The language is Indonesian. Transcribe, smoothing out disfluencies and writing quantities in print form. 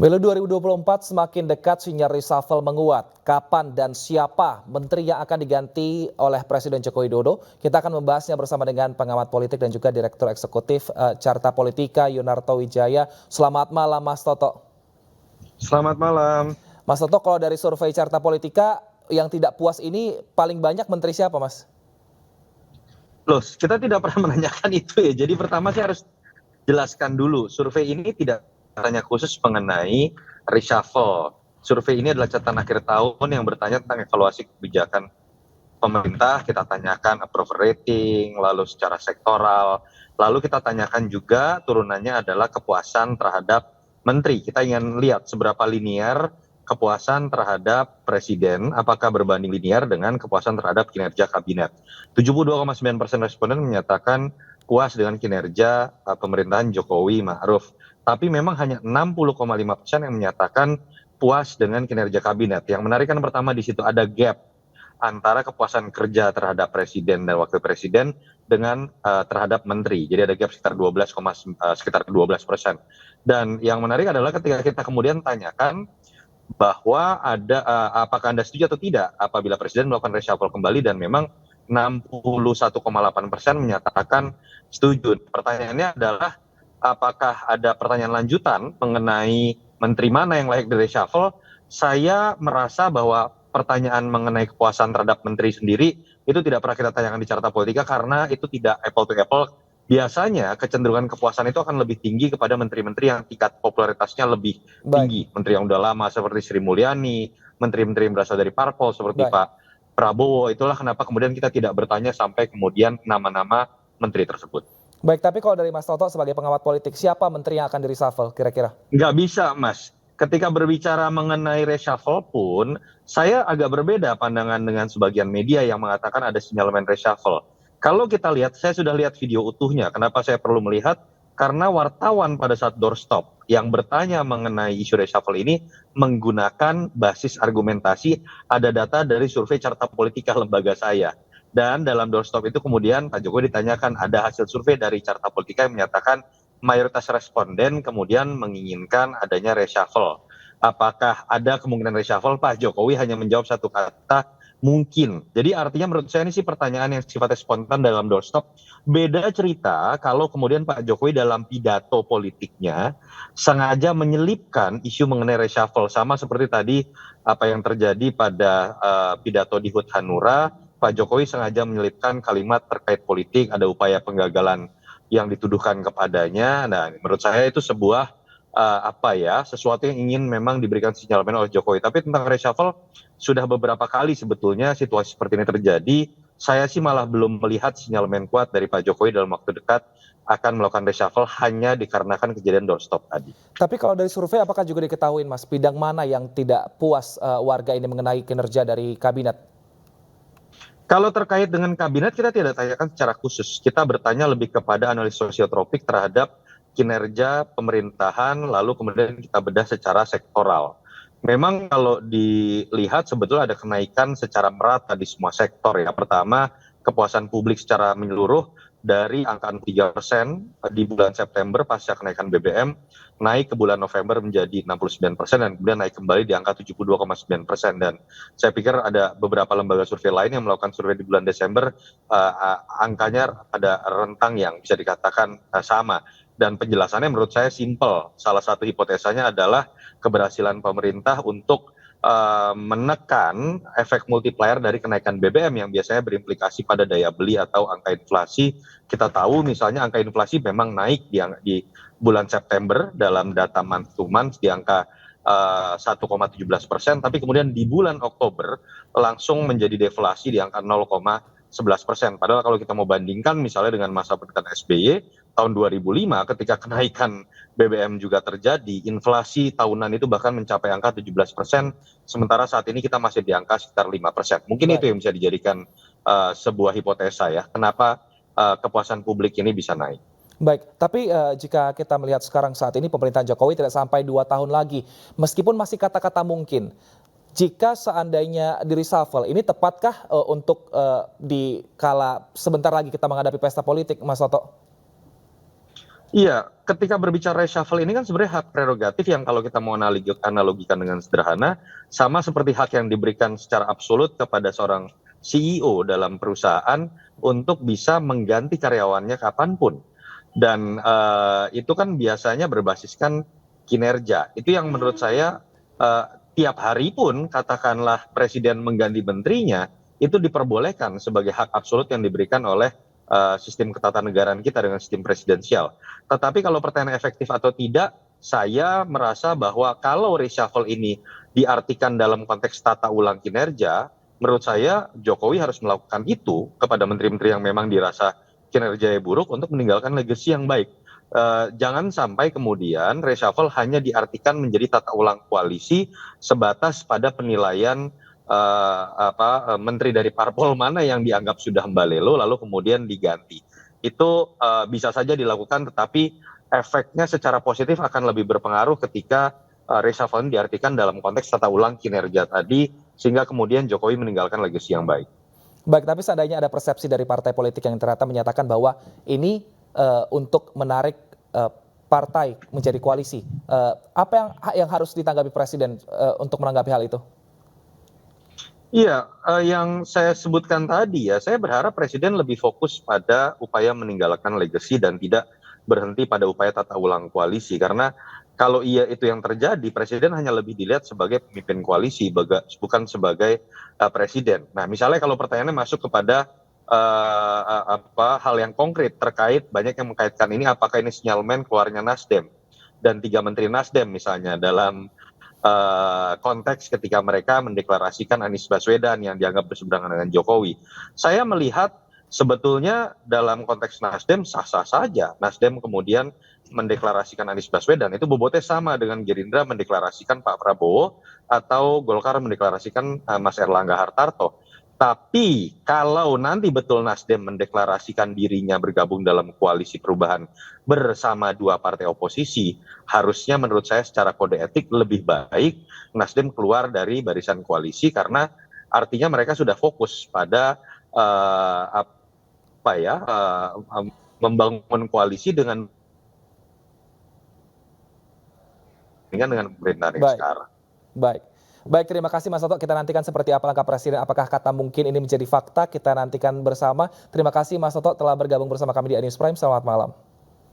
Pemilu 2024 semakin dekat, sinyal reshuffle menguat. Kapan dan siapa menteri yang akan diganti oleh Presiden Joko Widodo? Kita akan membahasnya bersama dengan pengamat politik dan juga Direktur Eksekutif Carta Politika Yunarto Wijaya. Selamat malam Mas Toto. Selamat malam. Mas Toto, kalau dari survei Carta Politika yang tidak puas ini paling banyak menteri siapa, Mas? Loh, kita tidak pernah menanyakan itu ya. Jadi pertama saya harus jelaskan dulu, survei ini tidak hanya khusus mengenai reshuffle. Survei ini adalah catatan akhir tahun yang bertanya tentang evaluasi kebijakan pemerintah. Kita tanyakan approval rating, lalu secara sektoral, lalu kita tanyakan juga turunannya adalah kepuasan terhadap menteri. Kita ingin lihat seberapa linear kepuasan terhadap presiden, apakah berbanding linear dengan kepuasan terhadap kinerja kabinet. 72,9% responden menyatakan puas dengan kinerja pemerintahan Jokowi Ma'ruf. Tapi memang hanya 60,5% yang menyatakan puas dengan kinerja kabinet. Yang menarik kan pertama di situ ada gap antara kepuasan kerja terhadap presiden dan wakil presiden dengan terhadap menteri. Jadi ada gap sekitar 12%. Dan yang menarik adalah ketika kita kemudian tanyakan bahwa apakah Anda setuju atau tidak apabila presiden melakukan reshuffle kembali, dan memang 61,8% menyatakan setuju. Pertanyaannya adalah apakah ada pertanyaan lanjutan mengenai menteri mana yang layak di reshuffle? Saya merasa bahwa pertanyaan mengenai kepuasan terhadap menteri sendiri itu tidak pernah kita tanyakan di Carta Politika karena itu tidak apple to apple. Biasanya kecenderungan kepuasan itu akan lebih tinggi kepada menteri-menteri yang tingkat popularitasnya lebih tinggi. Menteri yang udah lama seperti Sri Mulyani, menteri-menteri yang berasal dari parpol seperti Pak Prabowo. Itulah kenapa kemudian kita tidak bertanya sampai kemudian nama-nama menteri tersebut. Baik, tapi kalau dari Mas Toto sebagai pengamat politik, siapa menteri yang akan di-reshuffle kira-kira? Nggak bisa, Mas. Ketika berbicara mengenai reshuffle pun, saya agak berbeda pandangan dengan sebagian media yang mengatakan ada sinyalemen reshuffle. Kalau kita lihat, saya sudah lihat video utuhnya. Kenapa saya perlu melihat? Karena wartawan pada saat doorstop yang bertanya mengenai isu reshuffle ini menggunakan basis argumentasi, ada data dari survei Carta Politika lembaga saya. Dan dalam doorstop itu kemudian Pak Jokowi ditanyakan, ada hasil survei dari Carta Politika yang menyatakan mayoritas responden kemudian menginginkan adanya reshuffle. Apakah ada kemungkinan reshuffle? Pak Jokowi hanya menjawab satu kata, mungkin. Jadi artinya menurut saya ini sih pertanyaan yang sifatnya spontan dalam doorstop. Beda cerita kalau kemudian Pak Jokowi dalam pidato politiknya sengaja menyelipkan isu mengenai reshuffle. Sama seperti tadi apa yang terjadi pada pidato di HUT Hanura, Pak Jokowi sengaja menyelipkan kalimat terkait politik, ada upaya penggagalan yang dituduhkan kepadanya. Nah, menurut saya itu sebuah sesuatu yang ingin memang diberikan sinyalemen oleh Jokowi. Tapi tentang reshuffle sudah beberapa kali sebetulnya situasi seperti ini terjadi. Saya sih malah belum melihat sinyalemen kuat dari Pak Jokowi dalam waktu dekat akan melakukan reshuffle hanya dikarenakan kejadian doorstop tadi. Tapi kalau dari survei apakah juga diketahui, Mas, bidang mana yang tidak puas warga ini mengenai kinerja dari kabinet? Kalau terkait dengan kabinet kita tidak tanyakan secara khusus. Kita bertanya lebih kepada analisis sosiotropik terhadap kinerja pemerintahan, lalu kemudian kita bedah secara sektoral. Memang kalau dilihat sebetulnya ada kenaikan secara merata di semua sektor ya. Pertama, kepuasan publik secara menyeluruh dari angka 3% di bulan September pasca kenaikan BBM naik ke bulan November menjadi 69% dan kemudian naik kembali di angka 72,9%. Dan saya pikir ada beberapa lembaga survei lain yang melakukan survei di bulan Desember, angkanya ada rentang yang bisa dikatakan sama. Dan penjelasannya menurut saya simpel. Salah satu hipotesanya adalah keberhasilan pemerintah untuk menekan efek multiplier dari kenaikan BBM yang biasanya berimplikasi pada daya beli atau angka inflasi. Kita tahu misalnya angka inflasi memang naik di bulan September dalam data month to month di angka 1,17%, tapi kemudian di bulan Oktober langsung menjadi deflasi di angka 0,11%. Padahal kalau kita mau bandingkan misalnya dengan masa pemerintahan SBY tahun 2005 ketika kenaikan BBM juga terjadi, inflasi tahunan itu bahkan mencapai angka 17%, sementara saat ini kita masih di angka sekitar 5%. Mungkin itu yang bisa dijadikan sebuah hipotesa ya, kenapa kepuasan publik ini bisa naik. Baik, tapi jika kita melihat sekarang saat ini pemerintahan Jokowi tidak sampai 2 tahun lagi, meskipun masih kata-kata mungkin, jika seandainya di reshuffle, ini tepatkah untuk di kala sebentar lagi kita menghadapi pesta politik, Mas Toto? Iya, ketika berbicara reshuffle ini kan sebenarnya hak prerogatif yang kalau kita mau analogikan dengan sederhana, sama seperti hak yang diberikan secara absolut kepada seorang CEO dalam perusahaan untuk bisa mengganti karyawannya kapanpun. Dan itu kan biasanya berbasiskan kinerja. Itu yang menurut saya tiap hari pun katakanlah presiden mengganti menterinya, itu diperbolehkan sebagai hak absolut yang diberikan oleh sistem ketatanegaraan kita dengan sistem presidensial. Tetapi kalau pertanyaan efektif atau tidak, saya merasa bahwa kalau reshuffle ini diartikan dalam konteks tata ulang kinerja, menurut saya Jokowi harus melakukan itu kepada menteri-menteri yang memang dirasa kinerjanya buruk untuk meninggalkan legacy yang baik. Jangan sampai kemudian reshuffle hanya diartikan menjadi tata ulang koalisi sebatas pada penilaian menteri dari parpol mana yang dianggap sudah mbalelo lalu kemudian diganti. Itu bisa saja dilakukan, tetapi efeknya secara positif akan lebih berpengaruh ketika reshuffle diartikan dalam konteks tata ulang kinerja tadi, sehingga kemudian Jokowi meninggalkan legacy yang baik. Baik, tapi seandainya ada persepsi dari partai politik yang ternyata menyatakan bahwa ini untuk menarik partai menjadi koalisi, apa yang harus ditanggapi presiden untuk menanggapi hal itu? Iya, yang saya sebutkan tadi ya, saya berharap presiden lebih fokus pada upaya meninggalkan legacy dan tidak berhenti pada upaya tata ulang koalisi. Karena kalau iya itu yang terjadi, presiden hanya lebih dilihat sebagai pemimpin koalisi, bukan sebagai presiden. Nah, misalnya kalau pertanyaannya masuk kepada hal yang konkret terkait banyak yang mengkaitkan ini, apakah ini sinyalmen keluarnya Nasdem dan 3 menteri Nasdem misalnya dalam konteks ketika mereka mendeklarasikan Anies Baswedan yang dianggap berseberangan dengan Jokowi. Saya melihat sebetulnya dalam konteks Nasdem sah-sah saja. Nasdem kemudian mendeklarasikan Anies Baswedan, itu bobotnya sama dengan Gerindra mendeklarasikan Pak Prabowo atau Golkar mendeklarasikan Mas Erlangga Hartarto. Tapi kalau nanti betul Nasdem mendeklarasikan dirinya bergabung dalam koalisi perubahan bersama 2 partai oposisi, harusnya menurut saya secara kode etik lebih baik Nasdem keluar dari barisan koalisi, karena artinya mereka sudah fokus pada membangun koalisi dengan pemerintahan yang Baik, sekarang. baik. Baik, terima kasih Mas Toto. Kita nantikan seperti apa langkah presiden. Apakah kata mungkin ini menjadi fakta? Kita nantikan bersama. Terima kasih Mas Toto telah bergabung bersama kami di iNews Prime. Selamat malam.